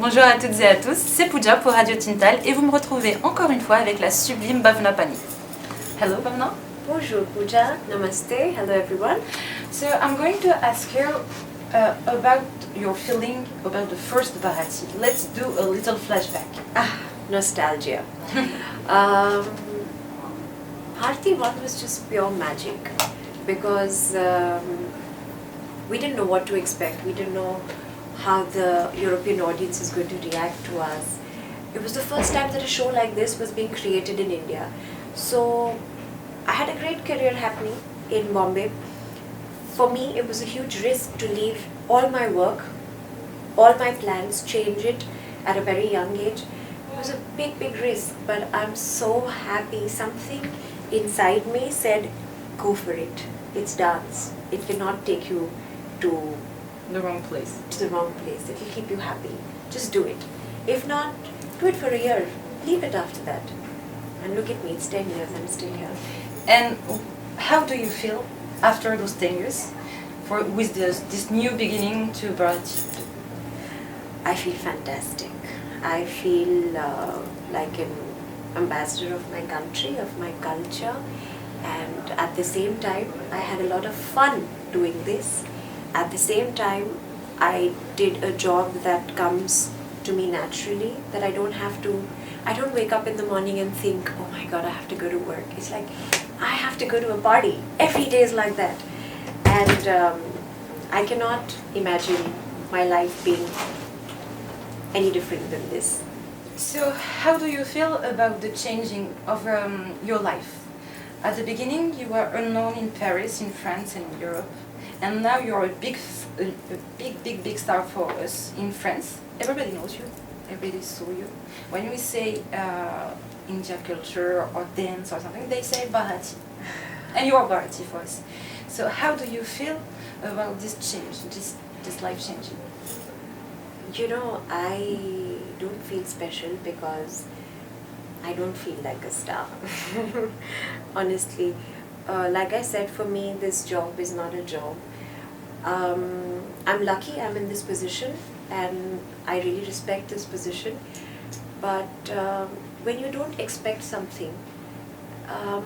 Bonjour à toutes et à tous, c'est Pooja pour Radio TeenTaal et vous me retrouvez encore une fois avec la sublime Bhavna Pani. Hello Bhavna. Bonjour Pooja, namaste, hello everyone. So I'm going to ask you about your feeling about the first Bharati. Let's do a little flashback. Nostalgia. Bharati 1 was just pure magic because we didn't know what to expect. We didn't know how the European audience is going to react to us. It was the first time that a show like this was being created in India. So I had a great career happening in Bombay. For me, it was a huge risk to leave all my work, all my plans, change it at a very young age. It was a big, big risk, but I'm so happy. Something inside me said, go for it. It's dance. It cannot take you to the wrong place. It will keep you happy. Just do it. If not, do it for a year. Leave it after that. And look at me, it's 10 years, I'm still here. And how do you feel after those 10 years with this new beginning to Bharati? I feel fantastic. I feel like an ambassador of my country, of my culture. And at the same time, I had a lot of fun doing this. At the same time, I did a job that comes to me naturally, that I don't wake up in the morning and think, oh my God, I have to go to work. It's like, I have to go to a party. Every day is like that. And I cannot imagine my life being any different than this. So how do you feel about the changing of your life? At the beginning, you were unknown in Paris, in France and in Europe. And now you're a big star for us in France. Everybody knows you. Everybody saw you. When we say India culture or dance or something, they say Bharati. And you are Bharati for us. So how do you feel about this change, this life changing? You know, I don't feel special because I don't feel like a star. Honestly. Like I said, for me, this job is not a job. I'm lucky I'm in this position and I really respect this position. But when you don't expect something, I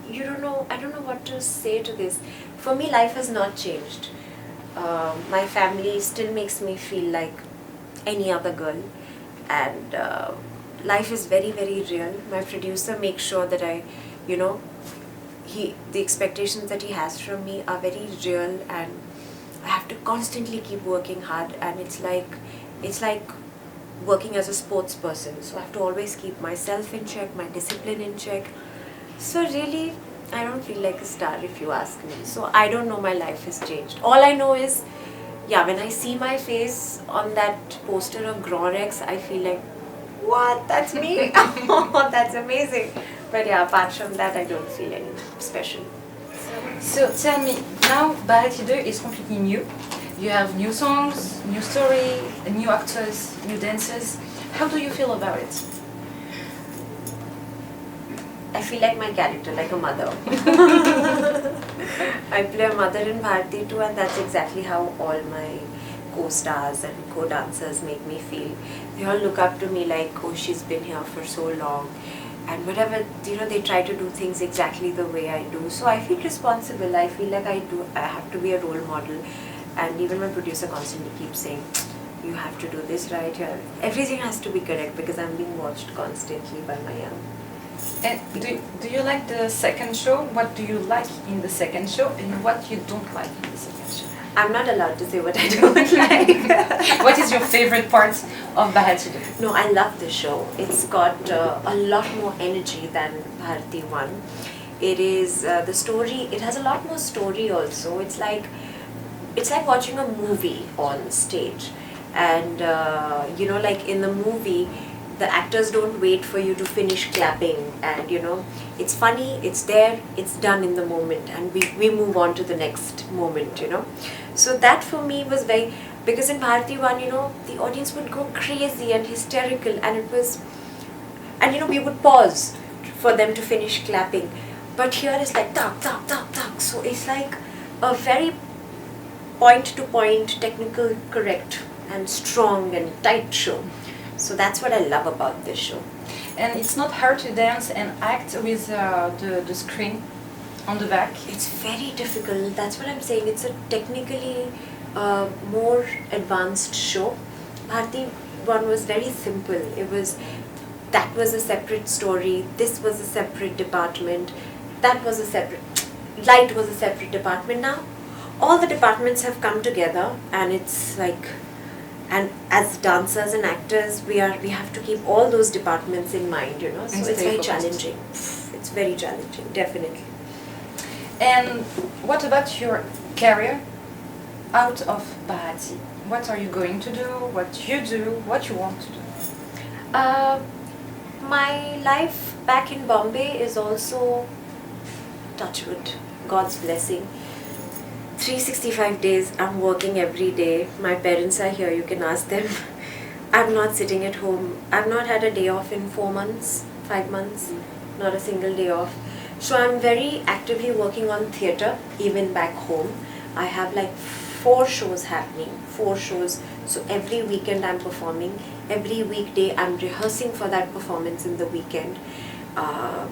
don't know what to say to this. For me, life has not changed. My family still makes me feel like any other girl. And life is very, very real. My producer makes sure that the expectations that he has from me are very real, and I have to constantly keep working hard, and it's like working as a sports person. So I have to always keep myself in check, my discipline in check. So really, I don't feel like a star if you ask me. So I don't know my life has changed. All I know is, when I see my face on that poster of Grand Rex, I feel like, what? That's me? Oh, that's amazing. But apart from that, I don't feel any special. So tell me, now Bharati 2 is completely new. You have new songs, new story, new actors, new dancers. How do you feel about it? I feel like my character, like a mother. I play a mother in Bharati 2, and that's exactly how all my co-stars and co-dancers make me feel. They all look up to me like, oh, she's been here for so long. And whatever, they try to do things exactly the way I do. So I feel responsible. I feel like I have to be a role model. And even my producer constantly keeps saying, you have to do this right here. Everything has to be correct because I'm being watched constantly by my young. And do you like the second show? What do you like in the second show and what you don't like in the second show? I'm not allowed to say what I don't like. What is your favorite part of Bharati 2? No, I love the show. It's got a lot more energy than Bharati 1. It is the story. It has a lot more story also. It's like watching a movie on stage, and like in the movie, the actors don't wait for you to finish clapping, and it's funny, it's there, it's done in the moment, and we move on to the next moment. So that for me was very, because in Bharati 1, the audience would go crazy and hysterical, and we would pause for them to finish clapping. But here it's like tak, tak, tak, tak. So it's like a very point-to-point, technical, correct and strong and tight show. So that's what I love about this show. And it's not hard to dance and act with the screen on the back. It's very difficult. That's what I'm saying. It's a technically more advanced show. Bharati one was very simple. That was a separate story. This was a separate department. That was a separate. Light was a separate department. Now, all the departments have come together, and it's like. And as dancers and actors, we have to keep all those departments in mind, you know. So it's very challenging. It's very challenging, definitely. And what about your career out of Bharati? What are you going to do? What you do? What you want to do? My life back in Bombay is also, touch wood, God's blessing. 365 days, I'm working every day. My parents are here, you can ask them. I'm not sitting at home. I've not had a day off in 4 months, 5 months, not a single day off. So I'm very actively working on theatre, even back home. I have like 4 shows happening, 4 shows. So every weekend I'm performing. Every weekday I'm rehearsing for that performance in the weekend.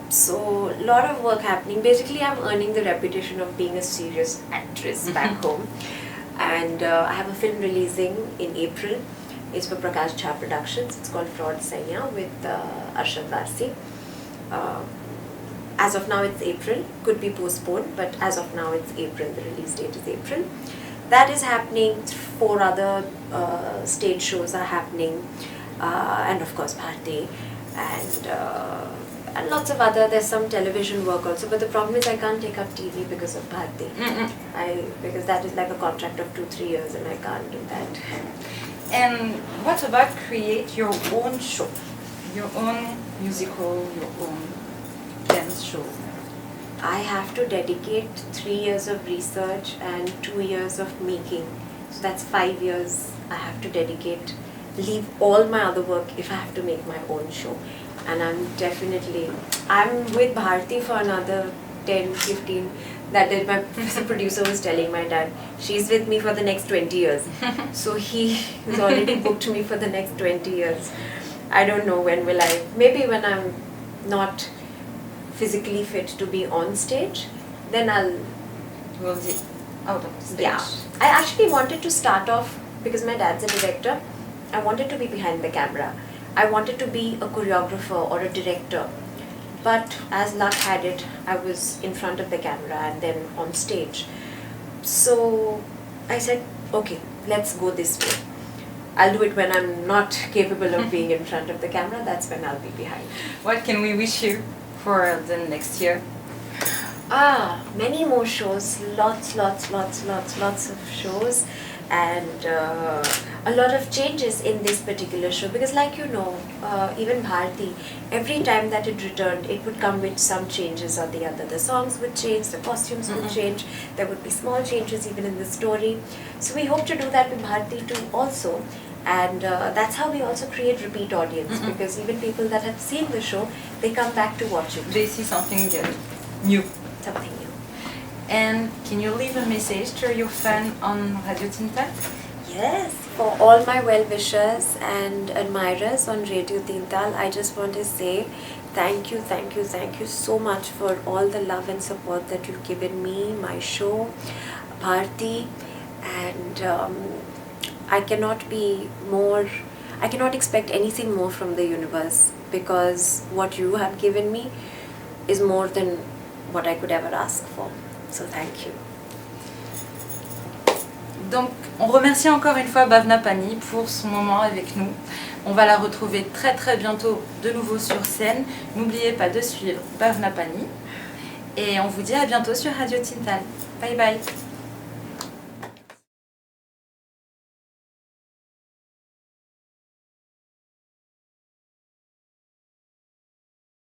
So a lot of work happening. Basically, I'm earning the reputation of being a serious actress back home. And I have a film releasing in April. It's for Prakash Jha Productions. It's called Fraud Saiya with Arshad Varsi. As of now, it's April. Could be postponed, but as of now, it's April. The release date is April. That is happening. 4 other stage shows are happening. And of course, Bharati. And lots of other, there's some television work also, but the problem is I can't take up TV because of Bharati. Because that is like a contract of 2-3 years and I can't do that. And what about create your own show? Your own musical, your own dance show? I have to dedicate 3 years of research and 2 years of making. So that's 5 years I have to dedicate, leave all my other work if I have to make my own show. And I'm with Bharati for another 10, 15. That is, my producer was telling my dad, she's with me for the next 20 years. So he has already booked me for the next 20 years. I don't know when will I, maybe when I'm not physically fit to be on stage, then I'll... Will be out of stage. Yeah. I actually wanted to start off, because my dad's a director, I wanted to be behind the camera. I wanted to be a choreographer or a director, but as luck had it, I was in front of the camera and then on stage. So I said, okay, let's go this way. I'll do it when I'm not capable of being in front of the camera, that's when I'll be behind. What can we wish you for the next year? Many more shows, lots of shows. And a lot of changes in this particular show, because like you know, even Bharati, every time that it returned, it would come with some changes or the other. The songs would change, the costumes would change, there would be small changes even in the story. So we hope to do that with Bharati too also. And that's how we also create repeat audience, because even people that have seen the show, they come back to watch it. They see something new. Something new. And can you leave a message to your fan on Radio TeenTaal? Yes, for all my well-wishers and admirers on Radio TeenTaal, I just want to say thank you so much for all the love and support that you've given me, my show, Bharati, and I cannot expect anything more from the universe, because what you have given me is more than what I could ever ask for. So thank you. Donc, on remercie encore une fois Bhavna Pani pour son moment avec nous. On va la retrouver très bientôt de nouveau sur scène. N'oubliez pas de suivre Bhavna Pani. Et on vous dit à bientôt sur Radio TeenTaal. Bye bye.